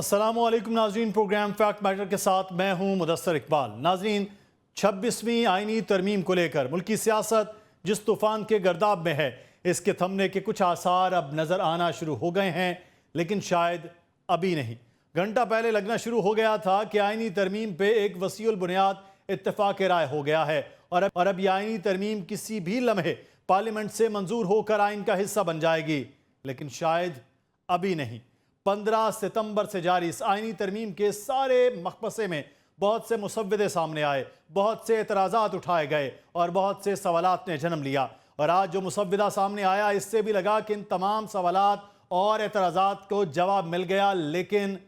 अस्सलामुअलैकुम नाजरीन, programme fact matter के साथ मैं हूं मुदस्सर इकबाल। नाजरीन, 26वीं आईनी तरमीम को लेकर मुल्की सियासत जिस तूफान के गर्दाब में है, इसके थमने के कुछ आसार अब नजर आना शुरू हो गए हैं, लेकिन शायद अभी नहीं। घंटा पहले लगना शुरू हो गया था कि आईनी तरमीम पे एक वसीउल बुनियाद इत्तेफाक राय हो गया है और अब यह आईनी तरमीम किसी भी लम्हे पार्लियामेंट से मंजूर होकर आइन का हिस्सा बन जाएगी, लेकिन शायद अभी नहीं। 15 सितंबर से जारी इस आईनी तरमीम के सारे मकबसे में बहुत से मुसव्विदे सामने आए, बहुत से एतराज़ात उठाए गए और बहुत से सवालात ने जन्म लिया। और आज जो मुसव्विदा सामने आया, इससे भी लगा कि इन तमाम सवालात और एतराज़ात को जवाब मिल गया, लेकिन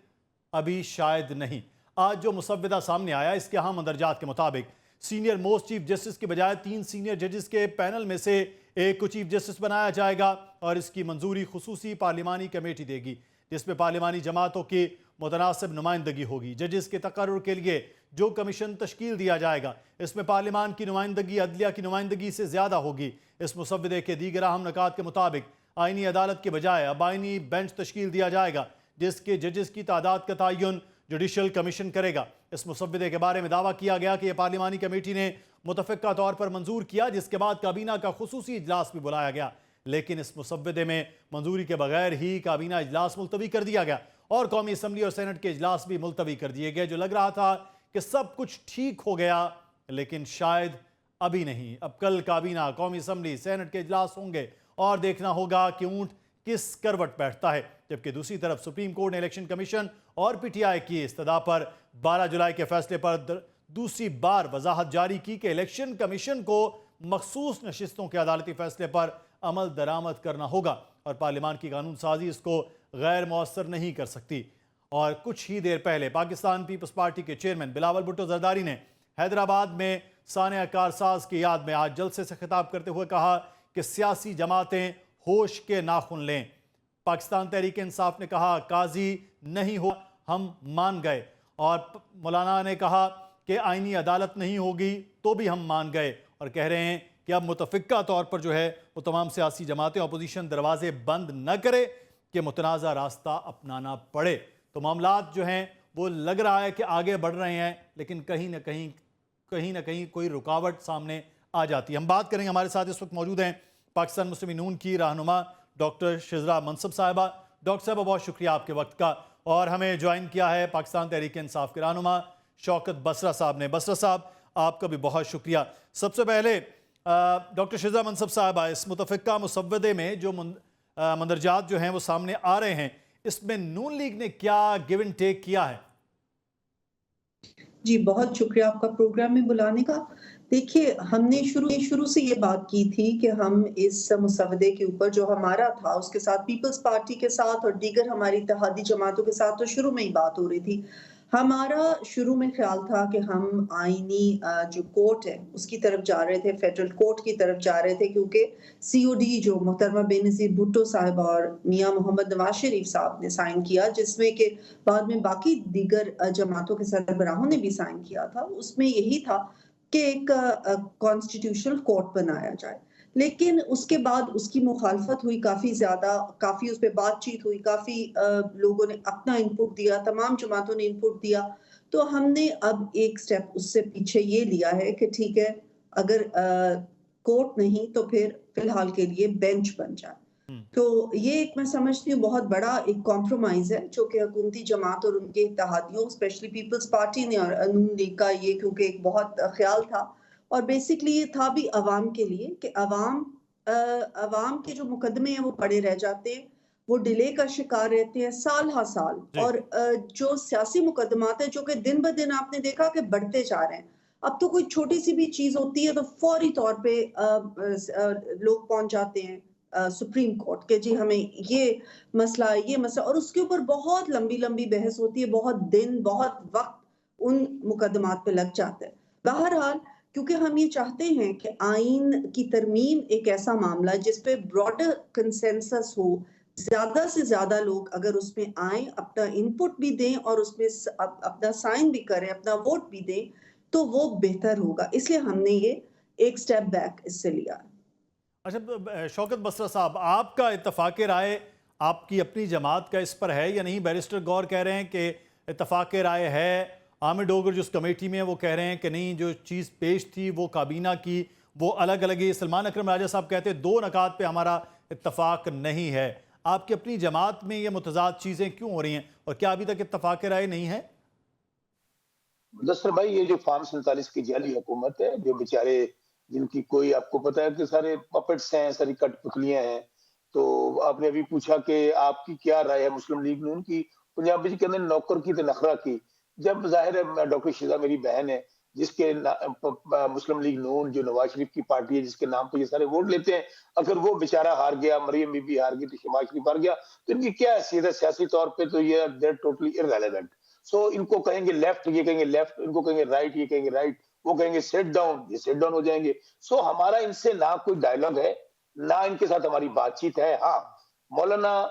अभी शायद नहीं। आज जो मुसव्विदा सामने आया, इसके अहम मंदरजात के मुताबिक सीनियर मोस्ट चीफ जस्टिस की बजाय 3 सीनियर जजेस के पैनल में से एक को चीफ जस्टिस बनाया जाएगा और इसकी मंजूरी खुसूसी पार्लिमानी कमेटी देगी, जिसमें पार्लिमानी जमातों की मुतनासिब नुमाइंदगी होगी। जजेस के तकर्रुर के लिए जो कमीशन तश्कील दिया जाएगा, इसमें पार्लिमान की नुमाइंदगी अदलिया की नुमाइंदगी से ज़्यादा होगी। इस मुसव्विदे के दीगर अहम नकात के मुताबिक आईनी अदालत के बजाय अब आईनी बेंच तश्कील दिया जाएगा, जिसके जजेस की तादाद का तयन जुडिशल कमीशन करेगा। इस मुसव्विदे के बारे में दावा किया गया कि यह पार्लिमानी कमेटी ने मुतफ़िक़ा तौर पर मंजूर किया, जिसके बाद काबीना का खुसूसी इजलास भी बुलाया गया, लेकिन इस मुसव्विदे में मंजूरी के बगैर ही काबीना इजलास मुलतवी कर दिया गया और कौमी असम्बली और सेनेट के इजलास भी मुलतवी कर दिए गए। जो लग रहा था कि सब कुछ ठीक हो गया, लेकिन शायद अभी नहीं। अब कल काबीना, कौमी असम्बली, सेनेट के इजलास होंगे और देखना होगा कि ऊंट किस करवट बैठता है। जबकि दूसरी तरफ सुप्रीम कोर्ट ने इलेक्शन कमीशन और पीटीआई की इस्तदा पर 12 जुलाई के फैसले पर दूसरी बार वजाहत जारी की कि इलेक्शन कमीशन को मखसूस नशिस्तों के अदालती फैसले पर अमल दरामद करना होगा और पार्लियामान की कानून साजी इसको गैर मौसर नहीं कर सकती। और कुछ ही देर पहले पाकिस्तान पीपल्स पार्टी के चेयरमैन बिलावल भुट्टो जरदारी ने हैदराबाद में सानिया कारसाज की याद में आज जलसे से खिताब करते हुए कहा कि सियासी जमातें होश के नाखुन लें। पाकिस्तान तहरीक इंसाफ ने कहा काजी नहीं हो, हम मान गए। और मौलाना ने कहा कि आईनी अदालत नहीं होगी तो भी हम मान गए, और कह रहे हैं कि अब मुतफ़िक़ा तौर पर जो है वो तमाम सियासी जमातें, अपोजिशन दरवाजे बंद न करे कि मुतनाज़ा रास्ता अपनाना पड़े। तो मामलात जो हैं वो लग रहा है कि आगे बढ़ रहे हैं, लेकिन कहीं ना कहीं कोई रुकावट सामने आ जाती है। हम बात करेंगे, हमारे साथ इस वक्त मौजूद हैं पाकिस्तान मुस्लिम नून की रहनुमा डॉक्टर शिजरा मनसब साहिबा। डॉक्टर साहिबा, बहुत शुक्रिया आपके वक्त का। और हमें ज्वाइन किया है पाकिस्तान तहरीक इंसाफ के रहनुमा शौकत बसरा साहब ने। बसरा साहब, आपका भी बहुत शुक्रिया। सबसे पहले डॉक्टर शिजरा मनसब साहिबा, इस मुतफ़िक़ा मुसव्वदे में जो मंदरजात जो हैं वो सामने आ रहे हैं, इसमें नून लीग ने क्या गिव एंड टेक किया है? जी, बहुत शुक्रिया आपका प्रोग्राम में बुलाने का। देखिए, हमने शुरू से ये बात की थी कि हम इस मुसव्वदे के ऊपर जो हमारा था, उसके साथ पीपल्स पार्टी के साथ और दीगर हमारी इत्तेहादी जमातों के साथ तो शुरू में ही बात हो रही थी। हमारा शुरू में ख्याल था कि हम आईनी जो कोर्ट है, उसकी तरफ जा रहे थे, फेडरल कोर्ट की तरफ जा रहे थे, क्योंकि सीओडी जो मोहतरमा बेनज़ीर भुट्टो साहिबा और मियाँ मोहम्मद नवाज शरीफ साहब ने साइन किया, जिसमें कि बाद में बाकी दीगर जमातों के सरबराहों ने भी साइन किया था, उसमें यही था कि एक कॉन्स्टिट्यूशनल कोर्ट बनाया जाए। लेकिन उसके बाद उसकी मुखालफत हुई काफ़ी ज़्यादा, काफ़ी उस पे बातचीत हुई, काफ़ी लोगों ने अपना इनपुट दिया, तमाम जमातों ने इनपुट दिया। तो हमने अब एक स्टेप उससे पीछे ये लिया है कि ठीक है, अगर कोर्ट नहीं तो फिर फिलहाल के लिए बेंच बन जाए। तो ये एक, मैं समझती हूँ, बहुत बड़ा एक कॉम्प्रोमाइज़ है जो कि हुकूमती जमात और उनके इत्तेहादियों, स्पेशली पीपल्स पार्टी ने और नून लीग का, ये क्योंकि एक बहुत ख्याल था और बेसिकली ये था भी अवाम के लिए कि अवाम के जो मुकदमे हैं वो पड़े रह जाते हैं, वो डिले का शिकार रहते हैं साल हा साल। और जो सियासी मुकदमात है जो कि दिन ब दिन आपने देखा कि बढ़ते जा रहे हैं। अब तो कोई छोटी सी भी चीज़ होती है तो फौरी तौर पे लोग पहुंच जाते हैं सुप्रीम कोर्ट के, जी हमें ये मसला, और उसके ऊपर बहुत लंबी बहस होती है, बहुत दिन, बहुत वक्त उन मुकदमात पे लग जाता है। बहरहाल, क्योंकि हम ये चाहते हैं कि आइन की तरमीम एक ऐसा मामला जिस पे ब्रॉडर कंसेंसस हो, ज्यादा से ज्यादा लोग अगर उसमें आए, अपना इनपुट भी दें और उसमें अपना साइन भी करें, अपना वोट भी दें, तो वो बेहतर होगा। इसलिए हमने ये एक स्टेप बैक इससे लिया। अच्छा शौकत बसरा साहब, आपका इत्तफाक राय आपकी अपनी जमात का इस पर है या नहीं? बैरिस्टर गौर कह रहे हैं कि इत्तफाक राय है, आमिर डोगर जिस कमेटी में है वो कह रहे हैं कि नहीं, जो चीज़ पेश थी वो काबीना की वो अलग अलग है। सलमान अकरम राजा साहब कहते हैं दो नकात पे हमारा इत्तफाक नहीं है। आपकी अपनी जमात में ये मुतजाद चीज़ें क्यों हो रही हैं और क्या अभी तक इत्तफाक राय नहीं है? मुदस्सर भाई, ये जो फार्म 47 की जाली हुकूमत है, जो बेचारे जिनकी कोई, आपको पता है कि सारे पपेट्स हैं, सारी कठपुतलियां हैं। तो आपने अभी पूछा कि आपकी क्या राय है मुस्लिम लीग नून की। पंजाबी जी कहते हैं नौकर की तो नखरा की। जब जाहिर है डॉक्टर शिजा मेरी बहन है, जिसके मुस्लिम लीग नून जो नवाज शरीफ की पार्टी है, जिसके नाम पे ये सारे वोट लेते हैं, अगर वो बेचारा हार गया, मरियम बीबी हार गई, तो शहबाज शरीफ हार गया, तो इनकी क्या हैसियत है सियासी तौर पे? तो ये देर टोटली इररेलेवेंट। सो इनको कहेंगे लेफ्ट, ये कहेंगे लेफ्ट, इनको कहेंगे राइट, ये कहेंगे राइट, वो कहेंगे सेट डाउन, ये सेट डाउन हो जाएंगे। सो हमारा इनसे ना कोई डायलॉग है, ना इनके साथ हमारी बातचीत है। हाँ, मौलाना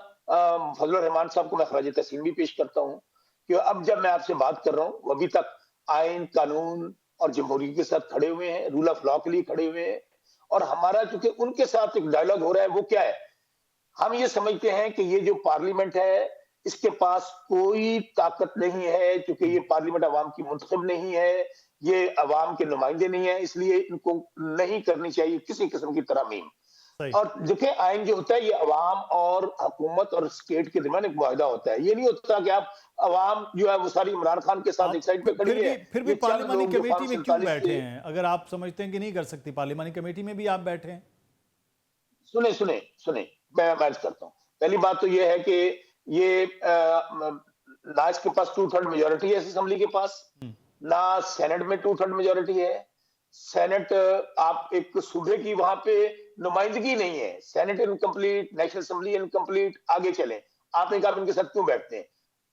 फजल रहमान साहब को मैं खराज तहसीन भी पेश करता हूँ कि अब जब मैं आपसे बात कर रहा हूँ, अभी तक आइन, कानून और जमहूरियत के साथ खड़े हुए हैं, रूल ऑफ लॉ के लिए खड़े हुए हैं। और हमारा चूंकि उनके साथ एक डायलॉग हो रहा है, वो क्या है? हम ये समझते हैं कि ये जो पार्लियामेंट है, इसके पास कोई ताकत नहीं है, क्योंकि ये पार्लियामेंट अवाम की मुंतखब नहीं है, ये अवाम के नुमाइंदे नहीं है, इसलिए इनको नहीं करनी चाहिए किसी किस्म की तरमीम। सही। और देखिए, आइन जो होता है ये अवाम और हुकूमत और स्टेट के दरमियान एक मुआहदा होता है। ये नहीं होता कि आप अवाम जो है वो सारी इमरान खान के साथ आप एक साइड पे खड़ी है। फिर भी ये चंद पार्लिमानी लोग जो कमेटी फार्म में क्यों 47 बैठे के, हैं? अगर आप समझते हैं कि नहीं कर सकती, पार्लिमानी कमेटी में भी आप बैठे हैं। सुने सुने सुने, मैं अर्ज करता हूँ। पहली बात तो ये है कि ये ना इसके पास 2/3 मेजोरिटी है इस असेंबली के पास, ना सेनेट में 2/3 मेजोरिटी है। सेनेट, आप एक सूबे की वहां पे नुमाइंदगी नहीं है। Senate incomplete, national assembly incomplete. आगे चले, आपने कहा इनके साथ क्यों बैठते हैं?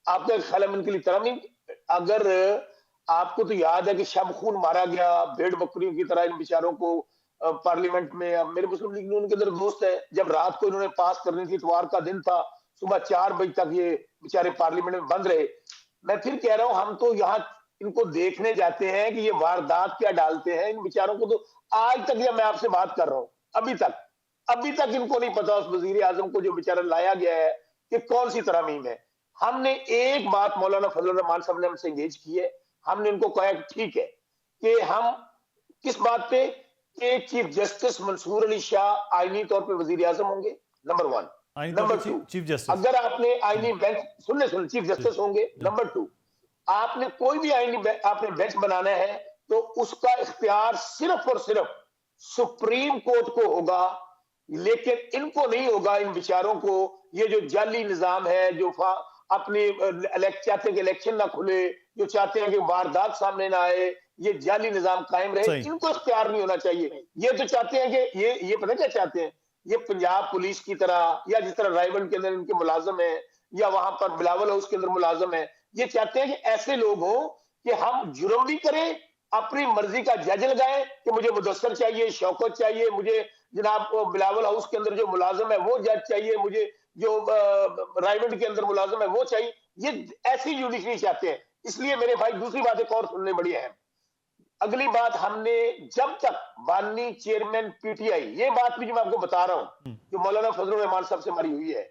आपका ख्याल है इनके लिए तरमीम? अगर आपको तो याद है कि शब खून मारा गया, भेड़ बकरियों की तरह इन बेचारों को पार्लियामेंट में। अब मेरे मुस्लिम लीग नून के अंदर दोस्त है, जब रात को इन्होंने पास करनी थी, इतवार का दिन था, सुबह 4 बजे तक ये बेचारे पार्लियामेंट में बंद रहे। मैं फिर कह रहा हूं, हम तो यहाँ इनको देखने जाते हैं कि ये वारदात क्या डालते हैं। इन बेचारों को तो आज तक, या मैं आपसे बात कर रहा हूं, अभी तक इनको नहीं पता उस वजीर आजम को जो बेचारा लाया गया है कि कौन सी तरमीम है। हमने एक बात मौलाना फजल रहमान साहब ने हमसे एंगेज की है, हमने उनको कहा कि ठीक है कि हम किस बात पे, कि चीफ जस्टिस मंसूर अली शाह आईनी तौर पे वजीर आजम होंगे, नंबर 1। नंबर 2, चीफ जस्टिस, अगर आपने आईनी बेंच, सुन चीफ जस्टिस होंगे। नंबर 2, आपने कोई भी आईनी आपने बेंच बनाना है तो उसका इख्तियार सिर्फ और सिर्फ सुप्रीम कोर्ट को होगा, लेकिन इनको नहीं होगा। इन बेचारों को ये जो जाली निजाम है, जो अपने चाहते हैं कि इलेक्शन ना खुले, जो चाहते हैं कि वारदात सामने ना आए, ये जाली निजाम कायम रहे, इनको इख्तियार नहीं होना चाहिए। ये तो चाहते हैं कि ये पता क्या चाहते हैं? ये पंजाब पुलिस की तरह, या जिस तरह रायबन के अंदर इनके मुलाजम है, या वहां पर बिलावल हाउस के अंदर मुलाजम है, ये चाहते हैं कि ऐसे लोग हो कि हम जुर्म भी करें, अपनी मर्जी का जज लगाएं कि मुझे मुदस्सर चाहिए, शौकत चाहिए, मुझे जनाब बिलावल हाउस के अंदर जो मुलाजम है वो जज चाहिए, मुझे जो रायबंड के अंदर मुलाजम है वो चाहिए। ये ऐसी जुडिशरी चाहते हैं। इसलिए मेरे भाई, दूसरी बात एक और सुनने बड़ी अहम। अगली बात, हमने जब तक बानी चेयरमैन पीटीआई, ये बात भी जो मैं आपको बता रहा हूं, जो मौलाना फजल रहमान साहब से हमारी हुई है,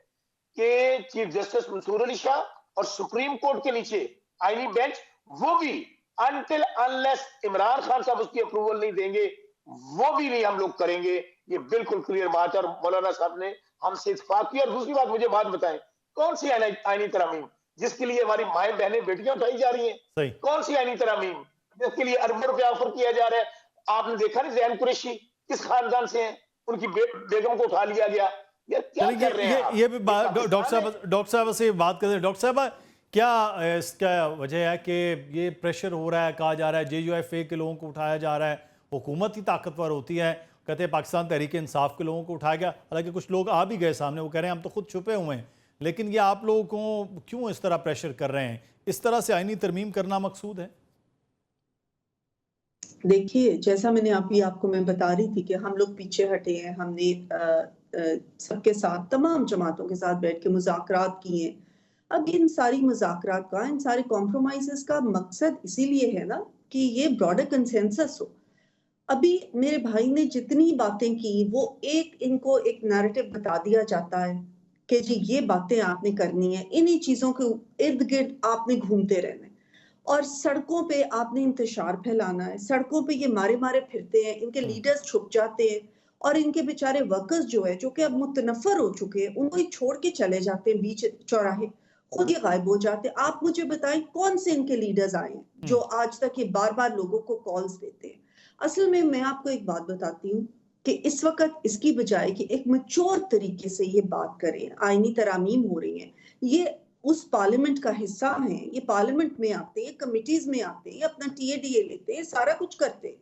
कि चीफ जस्टिस मंसूर अली शाह और सुप्रीम कोर्ट के नीचे आईनी बेंच, वो भी अनटिल अनलेस इमरान खान साहब उसकी अप्रूवल नहीं देंगे, वो भी नहीं हम लोग करेंगे। ये बिल्कुल क्लियर बात है और मौलाना साहब ने हमसे इत्तेफाक किया। और दूसरी बात, मुझे बात बताएं, कौन सी आईनी तरमीम जिसके लिए हमारी माएं बहनें बेटियां उठाई जा रही हैं? कौन सी आईनी तरमीम जिसके लिए अरबों रुपया ऑफर किया जा रहा है? आपने देखा नहीं जैन कुरैशी किस खानदान से हैं, उनकी बेगम को उठा लिया गया। यार क्या कर रहे हैं? ये भी डॉक्टर साहब से बात कर रहे हैं। डॉक्टर साहब, क्या इसका वजह है कि ये प्रेशर हो रहा है, कहा जा रहा है JUIF के लोगों को उठाया जा रहा है, हुकूमत ही ताकतवर होती है, कहते हैं पाकिस्तान तहरीक इंसाफ के लोगों को उठाया गया, हालांकि कुछ लोग आ भी गए सामने, वो कह रहे हैं हम तो खुद छुपे हुए हैं, लेकिन ये आप लोगों को क्यों इस तरह प्रेशर कर रहे हैं? इस तरह से आईनी तरमीम करना मकसूद है? देखिए, जैसा मैंने आपको मैं बता रही थी कि हम लोग पीछे हटे हैं। हमने सबके साथ, तमाम जमातों के साथ बैठ के मुज़ाकरात किए हैं। अब इन सारी मुज़ाकरात का, इन सारे कॉम्प्रोमाइज़ेस का मकसद इसीलिए है ना कि ये ब्रॉडर कंसेंसस हो। अभी मेरे भाई ने जितनी बातें की, वो इनको एक नैरेटिव बता दिया जाता है कि जी ये बातें आपने करनी है, इन्हीं चीजों के इर्द गिर्द आपने घूमते रहना है और सड़कों पे आपने इंतशार फैलाना है। सड़कों पे ये मारे मारे फिरते हैं, इनके लीडर्स छुप जाते हैं और इनके बेचारे वर्कर्स जो है, जो कि अब मुतनफर हो चुके हैं, उनको ही छोड़ के चले जाते हैं बीच चौराहे, खुद ही गायब हो जाते हैं। आप मुझे बताएं कौन से इनके लीडर्स आए हैं जो आज तक ये बार बार लोगों को कॉल्स देते हैं। असल में मैं आपको एक बात बताती हूँ कि इस वक्त इसकी बजाय कि एक मैच्योर तरीके से ये बात करें, आईनी तरामीम हो रही हैं, ये उस पार्लियामेंट का हिस्सा हैं, ये पार्लियामेंट में आते हैं, कमिटीज में आते हैं, अपना टीएडीए लेते हैं, सारा कुछ करते हैं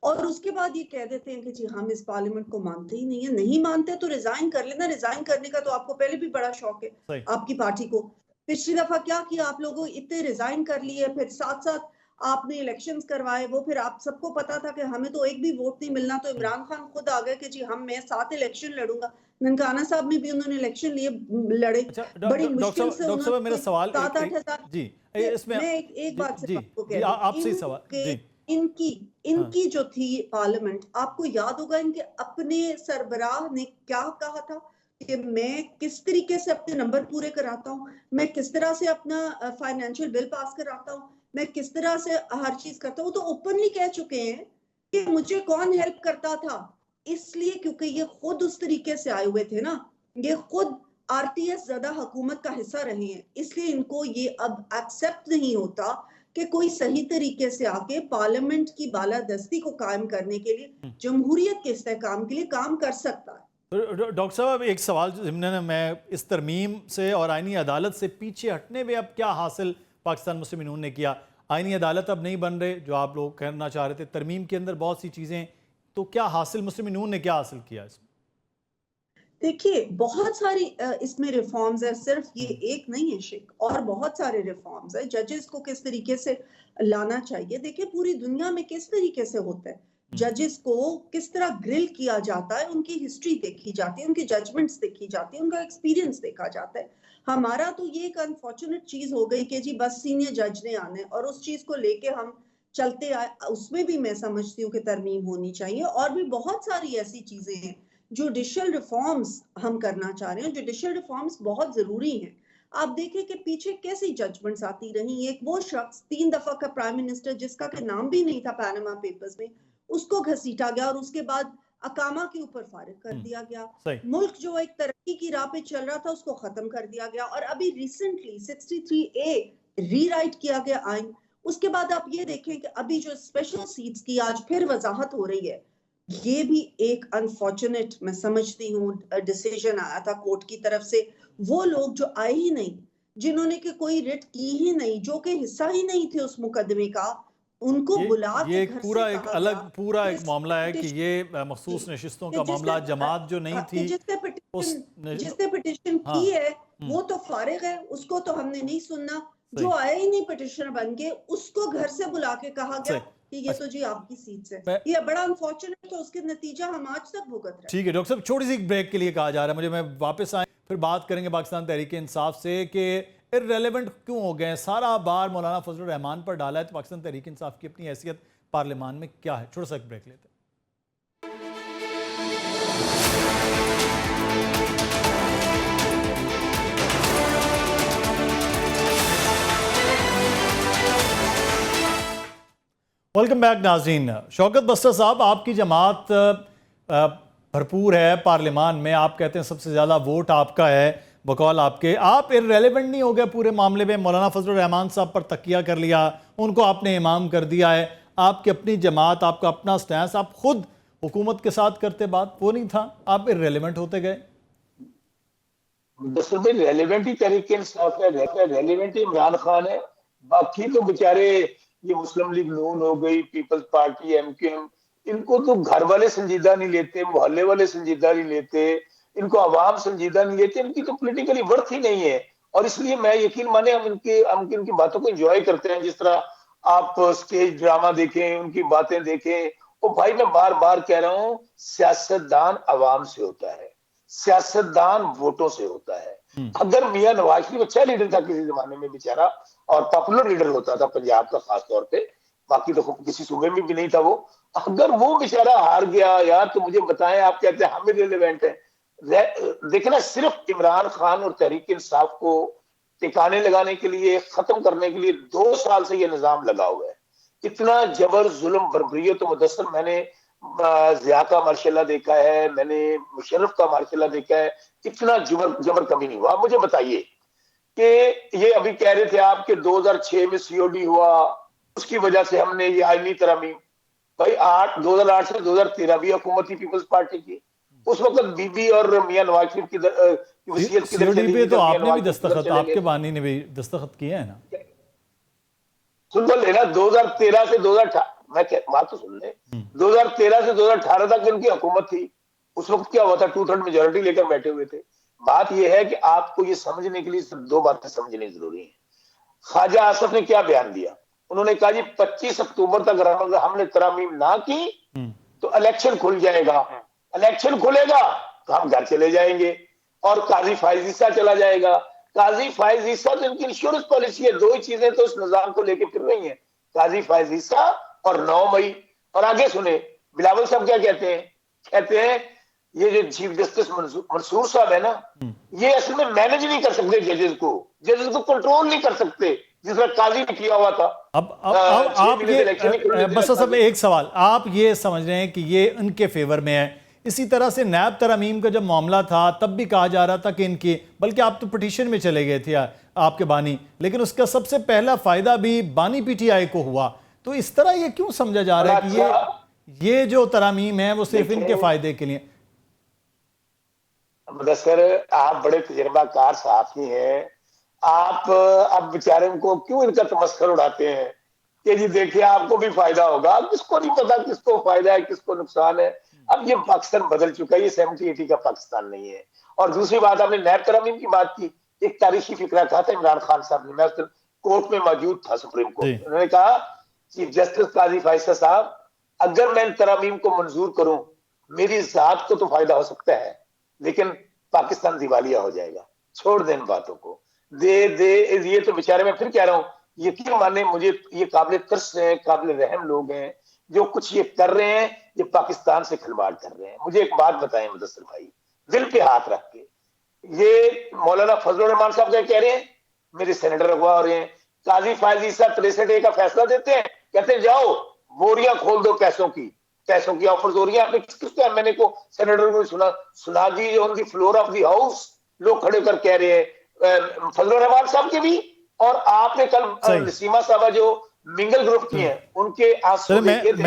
और उसके बाद ये कह देते हैं कि जी हम इस पार्लियामेंट को मानते ही नहीं है। नहीं मानते तो रिजाइन कर लेना। रिजाइन करने का तो आपको पहले भी बड़ा शौक है सही। आपकी पार्टी को। पिछली दफा क्या किया आप लोगों, इतने रिजाइन कर लिए, फिर साथ साथ आपने इलेक्शंस करवाए, वो फिर आप सबको पता था कि हमें तो एक भी वोट नहीं मिलना, तो इमरान खान खुद आ गए कि जी मैं 7 इलेक्शन लड़ूंगा। ननकाना साहब में भी उन्होंने इलेक्शन लिए, लड़े, अच्छा बड़ी मुश्किल से डॉक्टर साहब मेरा उन्होंने सवाल 7-8 हजार। जी इसमें मैं एक बात से जी आपको जी कह रही आपसे ही सवाल हूँ, जी इनकी हाँ इनकी जो थी पार्लियामेंट, आपको याद होगा इनके अपने सरबराह ने क्या कहा था कि मैं किस तरीके से अपने नंबर पूरे कराता हूँ, मैं किस तरह से अपना फाइनेंशियल बिल पास कराता हूँ, मैं किस तरह से हर चीज करता हूँ। तो ओपनली कह चुके हैं कि मुझे कौन हेल्प करता था, इसलिए क्योंकि ये खुद उस तरीके से आए हुए थे ना, ये खुद आरटीएस ज़्यादा हुकूमत का हिस्सा रहे हैं, इसलिए इनको ये अब एक्सेप्ट नहीं होता कि कोई सही तरीके से आके पार्लियामेंट की बालादस्ती को कायम करने के लिए, जमहूरियत के इस्तेहकाम के लिए काम कर सकता है। तो डॉक्टर साहब एक सवाल जिमने मैं इस तरमीम से और आईनी अदालत से पीछे हटने में अब क्या हासिल पाकिस्तान मुस्लिम यूनियन ने किया? आईनी अदालत अब नहीं बन रहे जो आप लोग कहना चाह रहे थे, तरमीम के अंदर बहुत सी चीज़ें, तो क्या हासिल मुस्लिम यूनियन ने क्या हासिल किया इसमें? देखिए बहुत सारी इसमें रिफॉर्म्स है, सिर्फ ये एक नहीं है शिक, और बहुत सारे रिफॉर्म्स है। जजेस को किस तरीके से लाना चाहिए, देखिए पूरी दुनिया में किस तरीके से होता है, जजेस को किस तरह ग्रिल किया जाता है, उनकी हिस्ट्री देखी जाती है, उनकी जजमेंट्स देखी जाती है, उनका एक्सपीरियंस देखा जाता है। हमारा तो ये एक अनफॉर्चुनेट चीज हो गई कि जी बस सीनियर जज ने आने और उस चीज को लेके हम चलते आए। उसमें भी मैं समझती हूँ कि तरमीम होनी चाहिए, और भी बहुत सारी ऐसी चीजें हैं जुडिशियल रिफॉर्म्स हम करना चाह रहे हैं। जुडिशियल रिफॉर्म्स बहुत जरूरी हैं। आप देखिए कि पीछे कैसी जजमेंट्स आती रही। एक वो शख्स 3 दफा का प्राइम मिनिस्टर जिसका के नाम भी नहीं था पैनामा पेपर्स में, उसको घसीटा गया और उसके बाद अकामा के ऊपर फारिग कर दिया गया। सही। मुल्क जो एक तरक्की की राह पे चल रहा था उसको खत्म कर दिया गया, और अभी रिसेंटली 63A रीराइट किया गया आइन। उसके बाद आप ये देखें कि अभी जो स्पेशल सीट्स की आज फिर वजाहत हो रही है, ये भी एक अनफॉर्चुनेट मैं समझती हूँ डिसीजन आया था कोर्ट की तरफ से। वो लोग जो आए ही नहीं, जिन्होंने कि कोई रिट की ही नहीं, जो कि हिस्सा ही नहीं थे उस मुकदमे का, उनको बुला ये के एक घर पूरा से एक कहा अलग गया पूरा एक कि मामला है कि ये जी, मखसूस नशिस्तों कि का मामला, जमात जो नहीं थी उस जिसने पिटिशन हाँ की है वो तो फारिग है, उसको तो हमने नहीं सुनना। जो सही आया ही नहीं पिटिशनर बन के, उसको घर से बुला के कहा गया सही कि ये तो अच्छा, जी आपकी सीट है। मैं ये बड़ा अनफॉर्चुनेट है, उसके नतीजा हम आज तक भुगत रहे हैं। ठीक है डॉक्टर साहब, छोटी सी ब्रेक के लिए कहा जा रहा है मुझे, मैं वापस आए फिर बात करेंगे पाकिस्तान तहरीक इंसाफ से कि इररेलेवेंट क्यों हो गए। सारा बार मौलाना फजलुर रहमान पर डाला है, तो पाकिस्तान तहरीक इंसाफ की अपनी हैसियत पार्लियामान में क्या है? छोटा सा एक ब्रेक लेते हैं। वेलकम बैक नाज़रीन। शौकत बस्तर साहब, आपकी जमात भरपूर है पार्लियामान में, आप कहते हैं सबसे ज़्यादा वोट आपका है, बकौल आपके। आप इररेलेवेंट नहीं हो गए पूरे मामले में? मौलाना फजलुर रहमान साहब पर तकिया कर लिया, उनको आपने इमाम कर दिया है, आपकी अपनी जमात, आपका अपना स्टैंस, आप खुद हुकूमत के साथ करते बात, वो नहीं था, आप इररेलेवेंट होते गए। रेलिवेंट ही तरीके इंसाफ है, रेलिवेंट ही इमरान खान है। बाकी तो बेचारे ये मुस्लिम लीग नून हो गई, पीपल्स पार्टी, एमक्यूएम, इनको तो घर वाले संजीदा नहीं लेते, मोहल्ले वाले संजीदा नहीं लेते, इनको आवाम संजीदा नहीं लेते, इनकी तो पॉलिटिकली वर्थ ही नहीं है। और इसलिए मैं यकीन माने हम इनकी बातों को एंजॉय करते हैं। जिस तरह आप स्टेज ड्रामा देखें, उनकी बातें देखें। और भाई मैं बार बार कह रहा हूं, सियासतदान आवाम से होता है, सियासतदान वोटों से होता है। अगर मियां नवाज शरीफ अच्छा लीडर था किसी जमाने में बेचारा, और पॉपुलर लीडर होता था पंजाब का खास तौर पे, बाकी तो किसी सूबे में भी नहीं था वो, अगर वो बेचारा हार गया यार, तो मुझे बताएं, आप कहते हैं हम इररिलेवेंट है, देखिए ना, सिर्फ इमरान खान और तहरीक इंसाफ को टिकाने लगाने के लिए, खत्म करने के लिए 2 साल से ये निजाम लगा हुआ है। इतना जबर जुल्म बर्बरियत तो मुदस्सर मैंने जिया का मार्शल्ला देखा है, मैंने मुशर्रफ का मार्शल्ला देखा है, इतना जबर कभी नहीं हुआ। आप मुझे बताइए कि ये अभी कह रहे थे आप कि 2006 में सीओडी हुआ, उसकी वजह से हमने ये आईनी तरमीम, भाई 2008 से 2013 भी हुकूमत थी पीपल्स पार्टी की। उस वक्त बीबी और मियां नवाज शरीफ की वसीयत की सीओडी पे तो आपने भी दस्तखत, आपके बानी ने भी दस्तखत किए हैं ना। सुन तो लेना, 2013 से 2018, मैं बात तो सुन ले, 2013 से 2018 तक इनकी हुकूमत थी। उस वक्त क्या हुआ था, 2/3 मेजोरिटी लेकर बैठे हुए थे। बात यह है कि आपको ये समझने के लिए सिर्फ 2 बातें समझनी जरूरी है। ख्वाजा आसफ ने क्या बयान दिया, उन्होंने कहा जी 25 अक्टूबर तक हमने तरामीम ना की तो इलेक्शन खुल जाएगा, इलेक्शन खुलेगा तो हम घर चले जाएंगे और काजी फाइज ईसा चला जाएगा। काजी फाइज ईसा तो इनकी इंश्योरेंस पॉलिसी है, 2 ही चीजें तो इस निजाम को लेकर फिर रही हैं, काजी फाइज ईसा और 9 मई। और आगे सुने बिलावल साहब क्या कहते हैं, कहते हैं ये जो चीफ जस्टिस मंसूर साहब है ना, ये असल में मैनेज नहीं कर सकते जजेस को कंट्रोल नहीं कर सकते, जिस तरह काजी ने किया हुआ था। अब आप ये बस सब एक सवाल, आप ये समझ रहे हैं कि ये इनके फेवर में है। इसी तरह से नैब तरमीम का जब मामला था तब भी कहा जा रहा था कि इनकी, बल्कि आप तो पिटीशन में चले गए थे आपके बानी, लेकिन उसका सबसे पहला फायदा भी बानी पीटीआई को हुआ। तो इस तरह ये क्यों समझा जा रहा है कि ये जो तरामीम है वो सिर्फ इनके फायदे के लिए? मुदस्सर, आप बड़े तजर्बाकार साथी हैं, आप अब बेचारे को क्यों इनका तमस्खर उड़ाते हैं कि जी देखिए आपको भी फायदा होगा। किसको नहीं पता किसको फायदा है किसको नुकसान है। अब ये पाकिस्तान बदल चुका है, ये 70-80 का पाकिस्तान नहीं है। और दूसरी बात, आपने नैब तरमीम की बात की, एक तारीखी फिक्रा कहा था इमरान खान साहब ने, मैं उस दिन कोर्ट में मौजूद था, सुप्रीम कोर्ट। उन्होंने कहा चीफ जस्टिस काजी फाइसा साहब, अगर मैं इन तरमीम को मंजूर करूं, मेरी जात को तो फायदा हो सकता है, लेकिन पाकिस्तान दिवालिया हो जाएगा। छोड़ दें इन बातों को, ये तो बेचारे, मैं फिर कह रहा हूं, यकीन माने मुझे ये काबिल तरस हैं, काबिल रहम लोग हैं, जो कुछ ये कर रहे हैं, ये पाकिस्तान से खिलवाड़ कर रहे हैं। मुझे एक बात बताएं मुदस्सर भाई, दिल पे हाथ रख के, ये मौलाना फजलुर रहमान साहब क्या कह रहे हैं, मेरे सेनेटर अगवा हो रहे हैं, काजी फाइज ईसा 63A का फैसला देते हैं, कहते हैं जाओ बोरियां खोल दो पैसों की ऑफर्स हो रही है। आपने किसको, एमएनए को, सेनेटर को सुना दी on the floor of the house, लोग खड़े कर कह रहे हैं, फजलुर रहमान साहब के भी, और आपने कल नसीमा साहबा जो मिंगल ग्रुप की हैं उनके आंसू देखे थे।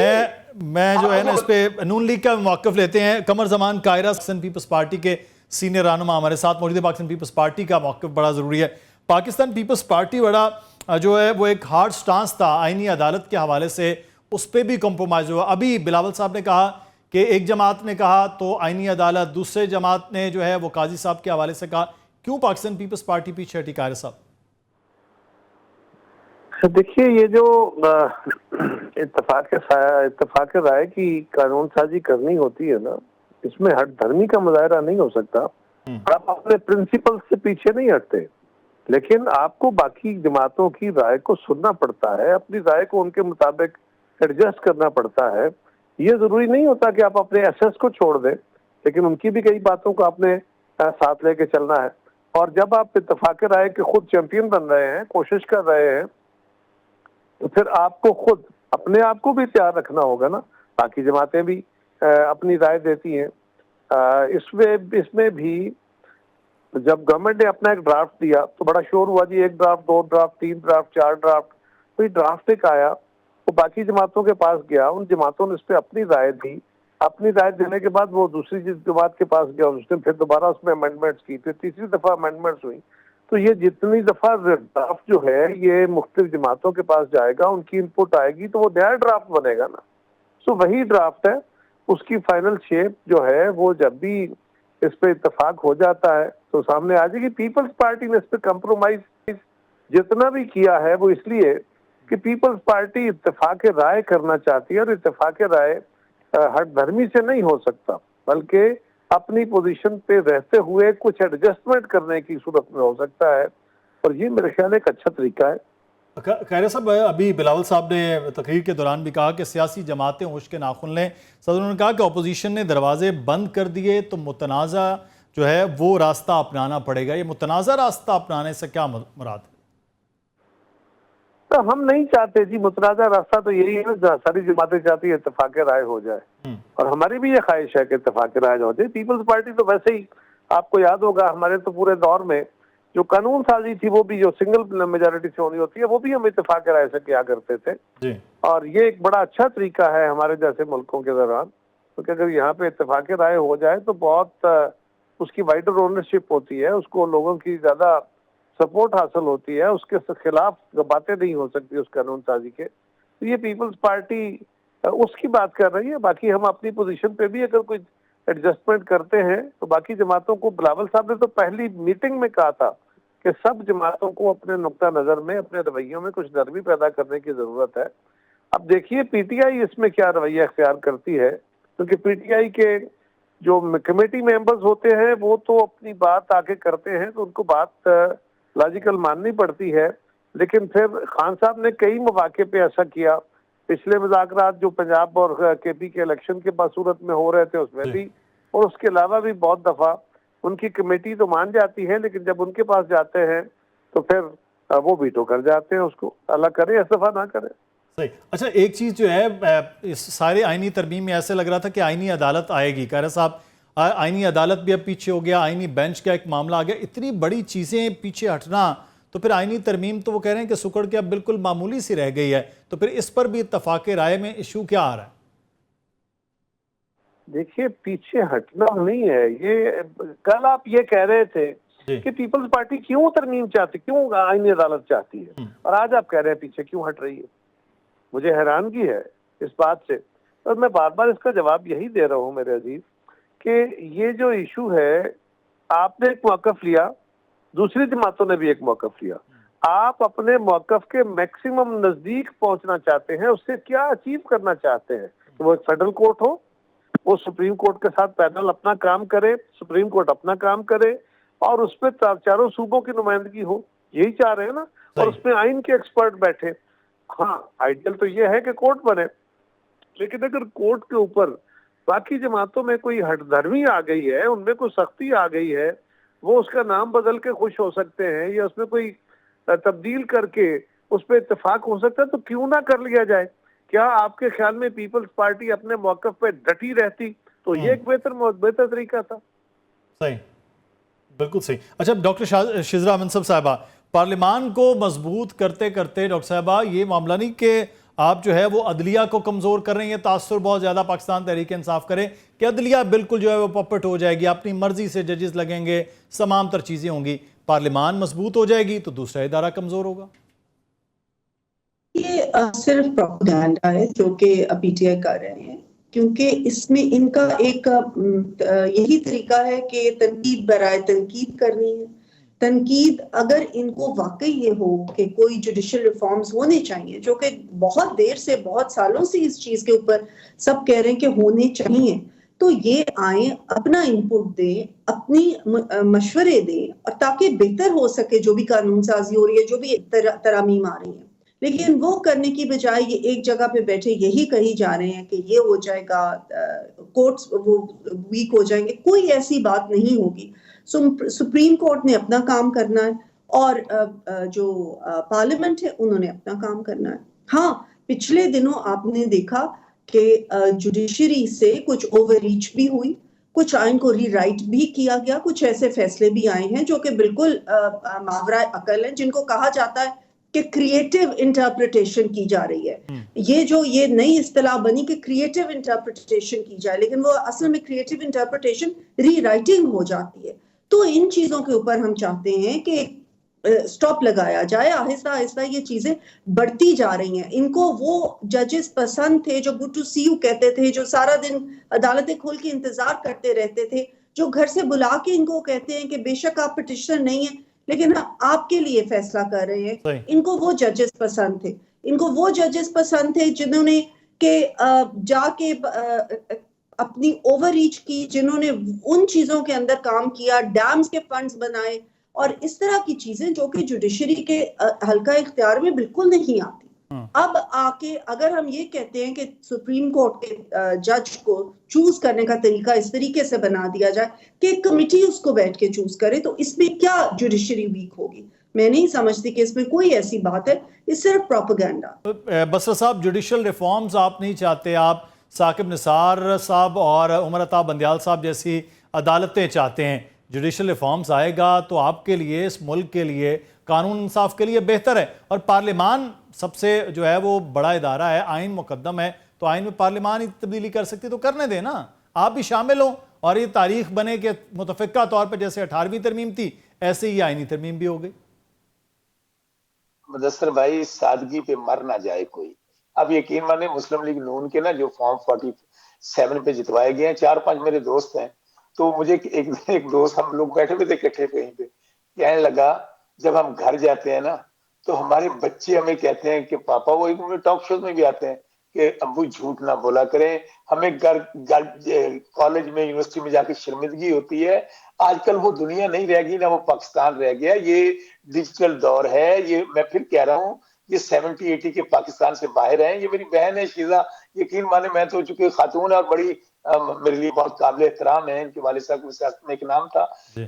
मैं जो है ना इस पे नून लीग का मौक़िफ़ लेते हैं। कमर जमान कायरा, पाकिस्तान पीपल्स पार्टी के सीनियर रहनुमा हमारे साथ मौजूद है। पाकिस्तान पीपल्स पार्टी का मौक़िफ़ बड़ा ज़रूरी है। पाकिस्तान पीपल्स पार्टी बड़ा जो है वो एक हार्ड स्टांस था आईनी अदालत के हवाले से, उस पर भी कॉम्प्रोमाइज़ हुआ। अभी बिलावल साहब ने कहा कि एक जमात ने कहा तो आईनी अदालत, दूसरे जमात ने जो है वो काजी साहब के हवाले से कहा। क्यों पाकिस्तान पीपल्स पार्टी पीछे हटी कायरा साहब? देखिए, ये जो इत्तेफाक राय की कानून साजी करनी होती है ना, इसमें हट धर्मी का मुजाहरा नहीं हो सकता। आप अपने प्रिंसिपल से पीछे नहीं हटते, लेकिन आपको बाकी जमातों की राय को सुनना पड़ता है, अपनी राय को उनके मुताबिक एडजस्ट करना पड़ता है। ये जरूरी नहीं होता कि आप अपने एसेस को छोड़ दें, लेकिन उनकी भी कई बातों को आपने साथ लेके चलना है। और जब आप इत्तेफाक राय के खुद चैंपियन बन रहे हैं, कोशिश कर रहे हैं, तो फिर आपको खुद अपने आप को भी तैयार रखना होगा ना। बाकी जमातें भी अपनी राय देती हैं। इसमें भी जब गवर्नमेंट ने अपना एक ड्राफ्ट दिया तो बड़ा शोर हुआ जी, 1 ड्राफ्ट, 2 ड्राफ्ट, 3 ड्राफ्ट, 4 ड्राफ्ट। तो ये ड्राफ्ट एक आया, वो बाकी जमातों के पास गया, उन जमातों ने इस पर अपनी राय दी। अपनी राय देने के बाद वो दूसरी जमात के पास गया, उसने फिर दोबारा उसमें अमेंडमेंट्स की, फिर तीसरी दफा अमेंडमेंट्स हुई। तो ये जितनी दफा ड्राफ्ट जो है ये मुख्तलिफ जमातों के पास जाएगा, उनकी इनपुट आएगी, तो वो नया ड्राफ्ट बनेगा ना। सो वही ड्राफ्ट है, उसकी फाइनल शेप जो है वो जब भी इस पे इत्तेफाक हो जाता है तो सामने आ जाएगी। पीपल्स पार्टी ने इस पे कंप्रोमाइज जितना भी किया है वो इसलिए कि पीपल्स पार्टी इत्तेफाक राय करना चाहती है, और इत्तेफाक राय हट धर्मी से नहीं हो सकता, बल्कि अपनी पोजीशन पे रहते हुए कुछ एडजस्टमेंट करने की सूरत में हो सकता है। और ये मेरे ख्याल एक अच्छा तरीका है। खैर साहब, अभी बिलावल साहब ने तकरीर के दौरान भी कहा कि सियासी जमातें होश के नाखुन लें। सदर ने कहा कि अपोजिशन ने दरवाजे बंद कर दिए तो मुतनाज़ा जो है वो रास्ता अपनाना पड़ेगा। ये मुतनाज़ा रास्ता अपनाने से क्या मुराद है? तो हम नहीं चाहते जी, मुतनाज़ा रास्ता तो यही है ना, सारी जमातें चाहती है इत्तेफाक राय हो जाए और हमारी भी ये ख्वाहिश है कि इत्तेफाक राय हो जाए। पीपल्स पार्टी तो वैसे ही, आपको याद होगा हमारे तो पूरे दौर में जो कानून साजी थी वो भी जो सिंगल मेजोरिटी से होनी होती है वो भी हम इत्तेफाक राय से किया करते थे जी। और ये एक बड़ा अच्छा तरीका है हमारे जैसे मुल्कों के दौरान, क्योंकि अगर यहाँ पे इत्तेफाक राय हो जाए तो बहुत उसकी वाइडर ओनरशिप होती है, उसको लोगों की ज्यादा सपोर्ट हासिल होती है, उसके खिलाफ बातें नहीं हो सकती उस कानून साजी के। तो ये पीपल्स पार्टी उसकी बात कर रही है। बाकी हम अपनी पोजीशन पे भी अगर कोई एडजस्टमेंट करते हैं तो बाकी जमातों को, बिलावल साहब ने तो पहली मीटिंग में कहा था कि सब जमातों को अपने नुक्ता नजर में, अपने रवैयों में कुछ नरमी पैदा करने की जरूरत है। अब देखिए पीटीआई इसमें क्या रवैया इख्तियार करती है, क्योंकि पीटीआई के जो कमेटी मेंबर्स होते हैं वो तो अपनी बात आगे करते हैं तो उनको बात लॉजिकल माननी पड़ती है, लेकिन फिर खान साहब ने कई मौके पे ऐसा किया। पिछले मुज़ाकरात जो पंजाब और केपी के इलेक्शन के सूरत में हो रहे थे उसमें भी, और उसके अलावा भी बहुत दफा उनकी कमेटी तो मान जाती है लेकिन जब उनके पास जाते हैं तो फिर वो वीटो कर जाते हैं उसको। अल्लाह करे इस्तीफा ना करे। सही। अच्छा, एक चीज़ जो है इस सारे आईनी तरमीम में ऐसे लग रहा था कि आईनी अदालत आएगी, कारा साहब आईनी अदालत भी अब पीछे हो गया, आईनी बेंच का एक मामला आ गया, इतनी बड़ी चीज़ें पीछे हटना, तो फिर आईनी तरमीम तो वो कह रहे हैं कि सुकड़ के अब बिल्कुल मामूली सी रह गई है, तो फिर इस पर भी इत्तफाक राय में इशू क्या आ रहा है? देखिए पीछे हटना नहीं है ये, कल आप ये कह रहे थे कि पीपल्स पार्टी क्यों तरमीम चाहती, क्यों आईनी अदालत चाहती है, और आज आप कह रहे हैं पीछे क्यों हट रही है। मुझे हैरानगी है इस बात से, और मैं बार बार इसका जवाब यही दे रहा हूँ मेरे अजीज कि ये जो इशू है, आपने एक मौकफ लिया, दूसरी जमातों ने भी एक मौकफ लिया, आप अपने मौकफ के मैक्सिमम नजदीक पहुंचना चाहते हैं, उससे क्या अचीव करना चाहते हैं। तो वो एक फेडरल कोर्ट हो, वो सुप्रीम कोर्ट के साथ पैनल अपना काम करे, सुप्रीम कोर्ट अपना काम करे और उसमें चारों सूबों की नुमाइंदगी हो, यही चाह रहे हैं ना, और उसमें आइन के एक्सपर्ट बैठे। हाँ, आइडियल तो ये है कि कोर्ट बने, लेकिन अगर कोर्ट के ऊपर बाकी जमातों में कोई हठधर्मी आ गई है, उनमें कोई सख्ती आ गई है, वो उसका नाम बदल के खुश हो सकते हैं या उसमें कोई तब्दील करके उस पर इत्तेफाक हो सकता है, तो क्यों ना कर लिया जाए। क्या आपके ख्याल में पीपल्स पार्टी अपने मौकफ पे डटी रहती तो ये एक बेहतर तरीका था? सही, बिल्कुल सही। अच्छा, डॉक्टर शिजरा मनसब साहिबा, पार्लियामान को मजबूत करते करते डॉक्टर साहिबा ये मामला नहीं कि आप जो है वो अदलिया को कमज़ोर कर रही हैं, तासुर बहुत ज़्यादा पाकिस्तान तहरीक इंसाफ करे कि अदलिया बिल्कुल जो है वो पपट हो जाएगी, अपनी मर्जी से जजेस लगेंगे, तमाम तर चीज़ें होंगी, पार्लियामान मजबूत हो जाएगी तो दूसरा इदारा कमज़ोर होगा। ये सिर्फ प्रोपेगेंडा है जो कि पीटीआई कर रहे हैं, क्योंकि इसमें इनका एक यही तरीका है कि तनकीद बराए तनकीद करनी है। तनकीद अगर इनको वाकई ये हो कि कोई जुडिशल रिफॉर्म्स होने चाहिए, जो कि बहुत देर से, बहुत सालों से इस चीज के ऊपर सब कह रहे हैं कि होने चाहिए, तो ये आए, अपना इनपुट दें, अपनी मशवरे दें, और ताकि बेहतर हो सके जो भी कानून साजी हो रही है, जो भी तरामीम आ रही है। लेकिन वो करने की बजाय ये एक जगह पे बैठे यही कही जा रहे हैं कि ये हो जाएगा, कोर्ट्स वो वीक हो जाएंगे। कोई ऐसी बात नहीं होगी। सुप्रीम कोर्ट ने अपना काम करना है और जो पार्लियामेंट है उन्होंने अपना काम करना है। हाँ, पिछले दिनों आपने देखा कि जुडिशरी से कुछ ओवररीच भी हुई, कुछ आइन को रीराइट भी किया गया, कुछ ऐसे फैसले भी आए हैं जो कि बिल्कुल मावरा अकल है, जिनको कहा जाता है कि क्रिएटिव इंटरप्रिटेशन की जा रही है। ये नई इस्तिलाह बनी कि क्रिएटिव इंटरप्रिटेशन की जाए, लेकिन वो असल में क्रिएटिव इंटरप्रिटेशन रीराइटिंग हो जाती है। तो इन चीजों के ऊपर हम चाहते हैं कि स्टॉप लगाया जाए। आहिस्ता आहिस्ता ये चीजें बढ़ती जा रही हैं। इनको वो जजेस पसंद थे जो गुड टू सी यू कहते थे, जो सारा दिन अदालतें खोल के इंतजार करते रहते थे, जो घर से बुला के इनको कहते हैं कि बेशक आप पिटिशनर नहीं है लेकिन आपके लिए फैसला कर रहे हैं। इनको वो जजेस पसंद थे, इनको वो जजेस पसंद थे जिन्होंने के जाके अपनी ओवररीच की, जिन्होंने उन चीजों के अंदर काम किया, डैम्स के फंड्स बनाए और इस तरह की चीजें जो कि जुडिशरी के हल्का इख्तियार में बिल्कुल नहीं आती। अब आके अगर हम ये कहते हैं कि सुप्रीम कोर्ट के जज को चूज करने का तरीका इस तरीके से बना दिया जाए कि कमिटी उसको बैठ के चूज करे, तो इसमें क्या जुडिशरी वीक होगी? मैं नहीं समझती कि इसमें कोई ऐसी बात है, ये सिर्फ प्रोपेगेंडा। बसरा साहब, जुडिशल रिफॉर्म्स आप नहीं चाहते, आप साकिब निसार साहब और उमर अता बंदियाल साहब जैसी अदालतें चाहते हैं। जुडिशल रिफॉर्म्स आएगा तो आपके लिए, इस मुल्क के लिए, कानून इंसाफ के लिए बेहतर है। और पार्लियामान सबसे जो है वो बड़ा इदारा है, आइन मुकद्दम है, तो आइन में पार्लियामान ही तब्दीली कर सकती, तो करने देना, आप भी शामिल हो और ये तारीख बने कि मुतफ़िका तौर पर जैसे 18वीं तरमीम थी ऐसे ही आइनी तरमीम भी हो गई। मुदस्सर भाई, सादगी पे मर ना जाए कोई। अब यकीन माने मुस्लिम लीग नून के ना जो फॉर्म 47 पे जितवाए गए हैं, 4-5 मेरे दोस्त हैं, तो मुझे एक दोस्त, हम लोग बैठे हुए थे इकट्ठे कहीं पे, कहने लगा जब हम घर जाते हैं ना तो हमारे बच्चे हमें कहते हैं कि पापा, वो टॉक शोज में भी आते हैं कि अब्बू झूठ ना बोला करें, हमें घर कॉलेज में, यूनिवर्सिटी में जाके शर्मिंदगी होती है। आजकल वो दुनिया नहीं रह गई ना वो पाकिस्तान रह गया, ये डिजिटल दौर है। ये मैं फिर कह रहा हूँ, ये 70-80 के पाकिस्तान से बाहर है। ये मेरी बहन है शीजा, यकीन माने मैं तो चूंकि खातून है और बड़ी मेरे लिए बहुत काबिल एहतराम है, इनके वालिद साहब को सियासत में एक नाम था।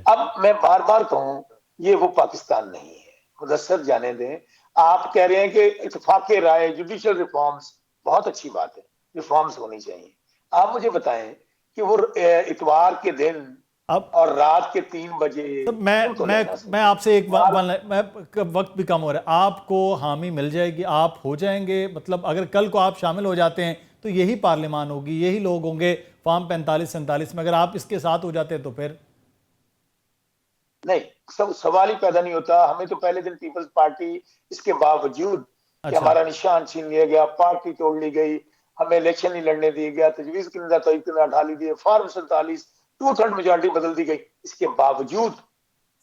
अब मैं बार बार कहूँ, ये वो पाकिस्तान नहीं है। मुदस्सर जाने दें। आप कह रहे हैं कि इत्तेफाक राय, जुडिशल रिफॉर्म्स, बहुत अच्छी बात है, रिफॉर्म्स होनी चाहिए। आप मुझे बताएं कि वो इतवार के दिन अब और रात के 3 बजे, तो मैं आपसे एक वक्त भी कम हो रहा है, आपको हामी मिल जाएगी, आप हो जाएंगे? मतलब अगर कल को आप शामिल हो जाते हैं तो यही पार्लियामान होगी, यही लोग होंगे फॉर्म 45-47 में, अगर आप इसके साथ हो जाते हैं तो फिर नहीं, सवाल ही पैदा नहीं होता। हमें तो पहले दिन पीपल्स पार्टी, इसके बावजूद कि हमारा निशान छीन लिया गया, पार्टी तोड़ ली गई, हमें इलेक्शन नहीं लड़ने दिया गया, तजवीज की निंदा ढाली दी, फॉर्म 47 2/3 मेजोरिटी बदल दी गई, इसके बावजूद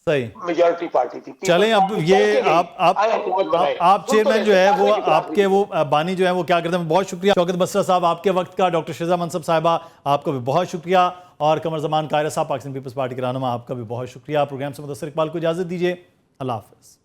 सही मेजोरिटी पार्टी थी। चलें, अब ये आप चेयरमैन जो है वो आपके वो बानी जो है वो क्या करते हैं। बहुत शुक्रिया शौकत बसरा साहब आपके वक्त का, डॉक्टर शिजा मनसब साहिबा आपको भी बहुत शुक्रिया, और कमर जमान कायरा साहब पाकिस्तान पीपल्स पार्टी के रहनुमा, आपका भी बहुत शुक्रिया। प्रोग्राम से मुदस्सर इकबाल को इजाज़त दीजिए, अल्लाह हाफ़िज़।